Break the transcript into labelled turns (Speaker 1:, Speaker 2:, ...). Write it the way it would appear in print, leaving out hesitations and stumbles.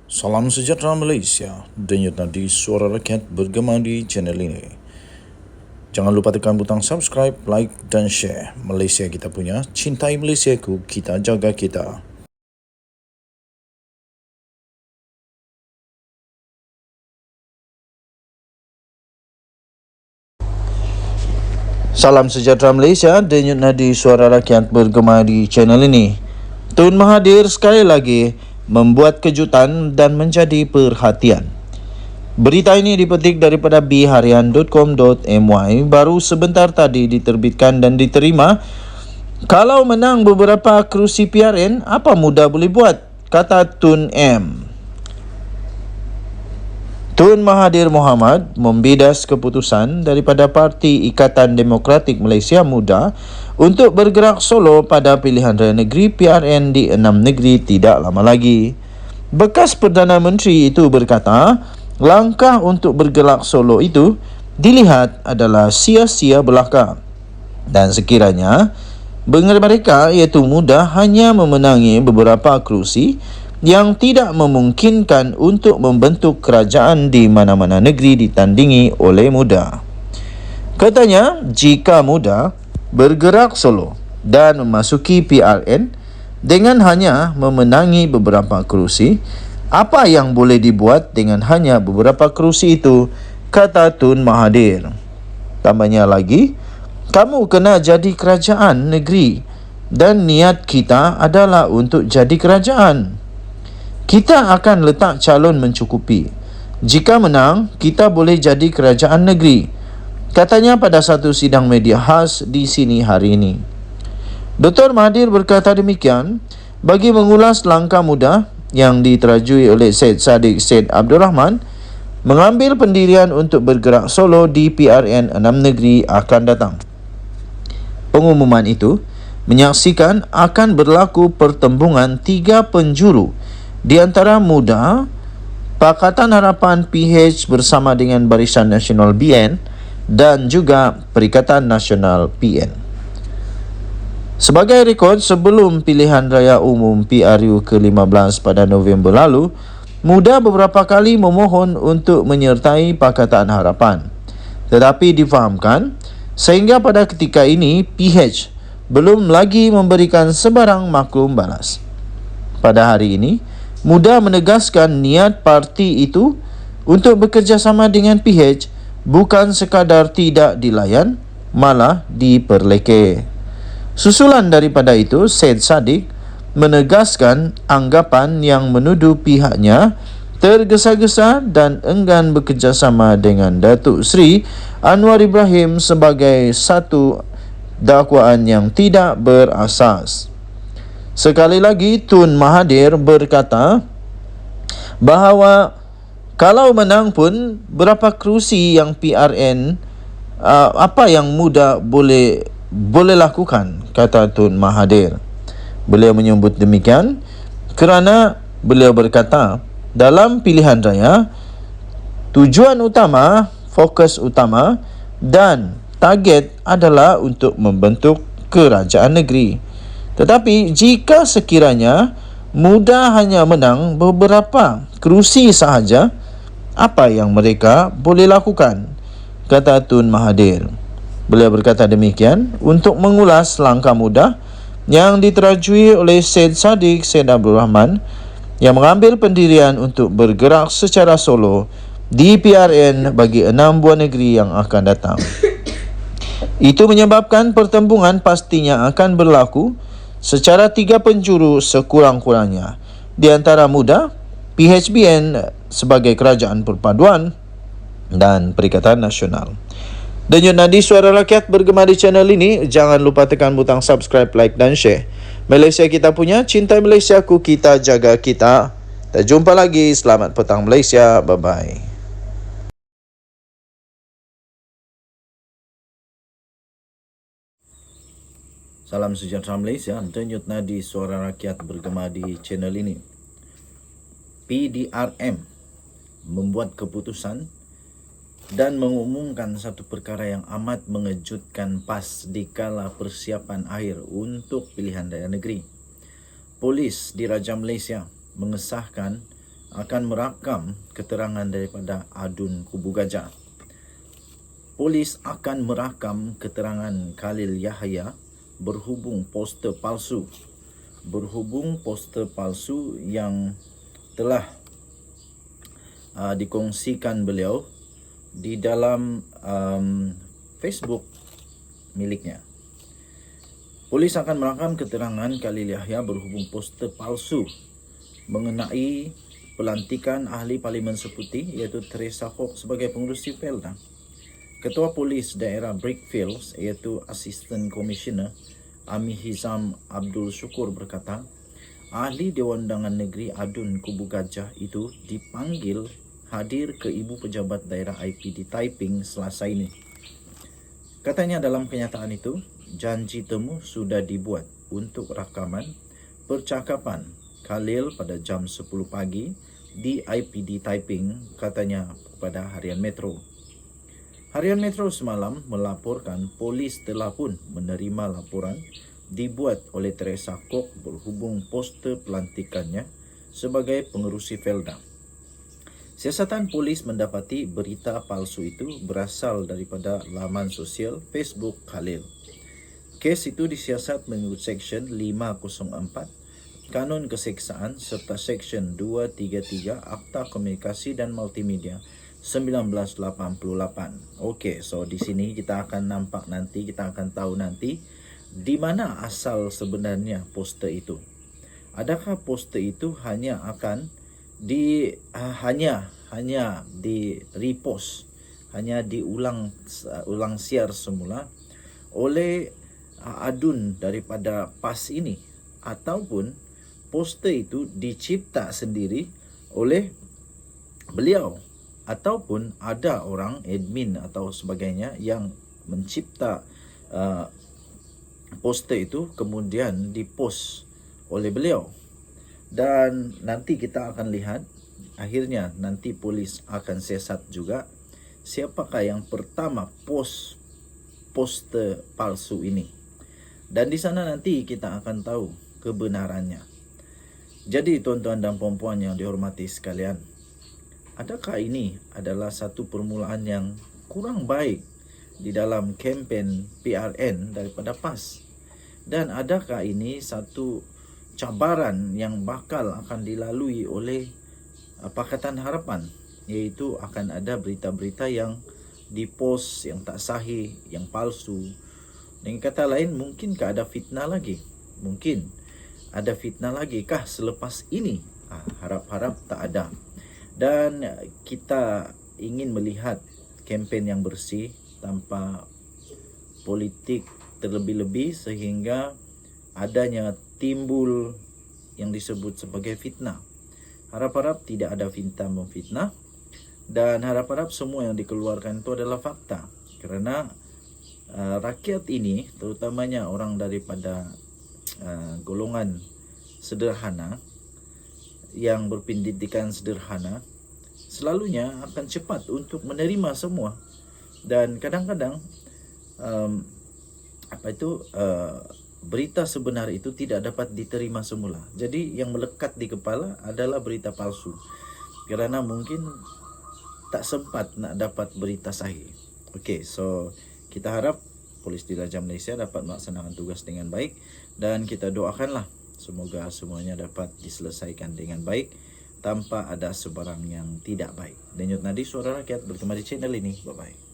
Speaker 1: Salam sejahtera Malaysia, denyut nadi suara rakyat bergema di channel ini. Jangan lupa tekan butang subscribe, like dan share. Malaysia kita punya, cintai Malaysiaku, kita jaga kita. Salam sejahtera Malaysia, denyut nadi suara rakyat bergema di channel ini. Tun Mahathir sekali lagi membuat kejutan dan menjadi perhatian. Berita ini dipetik daripada bharian.com.my, baru sebentar tadi diterbitkan dan diterima. Kalau menang beberapa kerusi PRN, apa mudah boleh buat, kata Tun M. Tun Mahathir Mohamad membidas keputusan daripada Parti Ikatan Demokratik Malaysia Muda untuk bergerak solo pada pilihan raya negeri PRN di 6 negeri tidak lama lagi. Bekas Perdana Menteri itu berkata, langkah untuk bergerak solo itu dilihat adalah sia-sia belaka. Dan sekiranya mereka iaitu muda hanya memenangi beberapa kerusi yang tidak memungkinkan untuk membentuk kerajaan di mana-mana negeri ditandingi oleh muda. Katanya, jika muda bergerak solo dan memasuki PRN dengan hanya memenangi beberapa kerusi, apa yang boleh dibuat dengan hanya beberapa kerusi itu, kata Tun Mahathir. Tambahnya lagi, kamu kena jadi kerajaan negeri dan niat kita adalah untuk jadi kerajaan. Kita akan letak calon mencukupi. Jika menang, kita boleh jadi kerajaan negeri, katanya pada satu sidang media khas di sini hari ini. Dr. Mahathir berkata demikian bagi mengulas langkah muda yang diterajui oleh Syed Saddiq Syed Abdul Rahman mengambil pendirian untuk bergerak solo di PRN 6 negeri akan datang. Pengumuman itu menyaksikan akan berlaku pertembungan 3 penjuru di antara muda, Pakatan Harapan PH bersama dengan Barisan Nasional BN dan juga Perikatan Nasional PN. Sebagai rekod, sebelum pilihan raya umum PRU ke-15 pada November lalu, muda beberapa kali memohon untuk menyertai Pakatan Harapan. Tetapi difahamkan, sehingga pada ketika ini PH belum lagi memberikan sebarang maklum balas. Pada hari ini, muda menegaskan niat parti itu untuk bekerjasama dengan PH bukan sekadar tidak dilayan, malah diperleke. Susulan daripada itu, Syed Saddiq menegaskan anggapan yang menuduh pihaknya tergesa-gesa dan enggan bekerjasama dengan Datuk Seri Anwar Ibrahim sebagai satu dakwaan yang tidak berasas. Sekali lagi, Tun Mahathir berkata bahawa kalau menang pun berapa kerusi yang PRN, apa yang muda boleh lakukan, kata Tun Mahathir. Beliau menyebut demikian kerana beliau berkata dalam pilihan raya, tujuan utama, fokus utama dan target adalah untuk membentuk kerajaan negeri. Tetapi jika sekiranya muda hanya menang beberapa kerusi sahaja, apa yang mereka boleh lakukan, kata Tun Mahathir. Beliau berkata demikian untuk mengulas langkah muda yang diterajui oleh Syed Saddiq Syed Abdul Rahman yang mengambil pendirian untuk bergerak secara solo di PRN bagi 6 buah negeri yang akan datang. Itu menyebabkan pertembungan pastinya akan berlaku secara 3 penjuru sekurang-kurangnya, di antara muda, PHBN sebagai kerajaan perpaduan dan Perikatan Nasional. Denyut nadi suara rakyat bergema di channel ini. Jangan lupa tekan butang subscribe, like dan share. Malaysia kita punya, cintai Malaysiaku, kita jaga kita. Kita jumpa lagi. Selamat petang Malaysia. Bye-bye. Salam sejahtera Malaysia, denyut nadi suara rakyat bergema di channel ini. PDRM membuat keputusan dan mengumumkan satu perkara yang amat mengejutkan pas di kala persiapan akhir untuk pilihan raya negeri. Polis Diraja Malaysia mengesahkan akan merakam keterangan daripada Adun Kubu Gajah. Polis akan merakam keterangan Khalil Yahya berhubung poster palsu yang telah dikongsikan beliau di dalam Facebook miliknya. Polis akan merakam keterangan Khalil Yahya berhubung poster palsu mengenai pelantikan ahli Parlimen Seputi iaitu Teresa Hock sebagai pengerusi Felda. Ketua Polis Daerah Brickfields iaitu Assistant Commissioner Ami Hizam Abdul Syukur berkata, ahli Dewan Undangan Negeri Adun Kubu Gajah itu dipanggil hadir ke Ibu Pejabat Daerah IPD Taiping Selasa ini. Katanya dalam kenyataan itu, janji temu sudah dibuat untuk rakaman percakapan Khalil pada jam 10 pagi di IPD Taiping, katanya kepada Harian Metro. Harian Metro semalam melaporkan polis telah pun menerima laporan dibuat oleh Teresa Hock berhubung poster pelantikannya sebagai pengerusi Felda. Siasatan polis mendapati berita palsu itu berasal daripada laman sosial Facebook Khalil. Kes itu disiasat mengikut Seksyen 504 Kanun Keseksaan serta Seksyen 233 Akta Komunikasi dan Multimedia 1988. Okey, so di sini kita akan nampak nanti, kita akan tahu nanti di mana asal sebenarnya poster itu. Adakah poster itu hanya akan hanya di repost, hanya diulang siar semula oleh Adun daripada PAS ini, ataupun poster itu dicipta sendiri oleh beliau, ataupun ada orang admin atau sebagainya yang mencipta poster itu kemudian dipost oleh beliau. Dan nanti kita akan lihat, akhirnya nanti polis akan siasat juga siapakah yang pertama post poster palsu ini. Dan di sana nanti kita akan tahu kebenarannya. Jadi tuan-tuan dan puan-puan yang dihormati sekalian, adakah ini adalah satu permulaan yang kurang baik di dalam kempen PRN daripada PAS? Dan adakah ini satu cabaran yang bakal akan dilalui oleh Pakatan Harapan, iaitu akan ada berita-berita yang dipost yang tak sahih, yang palsu. Dengan kata lain, mungkinkah ada fitnah lagi? Mungkin ada fitnah lagi kah selepas ini? Harap-harap tak ada. Dan kita ingin melihat kempen yang bersih tanpa politik terlebih-lebih sehingga adanya timbul yang disebut sebagai fitnah. Harap-harap tidak ada fitnah memfitnah, dan harap-harap semua yang dikeluarkan itu adalah fakta. Kerana rakyat ini, terutamanya orang daripada golongan sederhana yang berpendidikan sederhana, selalunya akan cepat untuk menerima semua. Dan kadang-kadang berita sebenar itu tidak dapat diterima semula. Jadi yang melekat di kepala adalah berita palsu, kerana mungkin tak sempat nak dapat berita sahih. Okey, so kita harap Polis Diraja Malaysia dapat melaksanakan tugas dengan baik, dan kita doakanlah semoga semuanya dapat diselesaikan dengan baik tanpa ada sebarang yang tidak baik. Denyut nadi suara rakyat berkembang di channel ini. Bye-bye.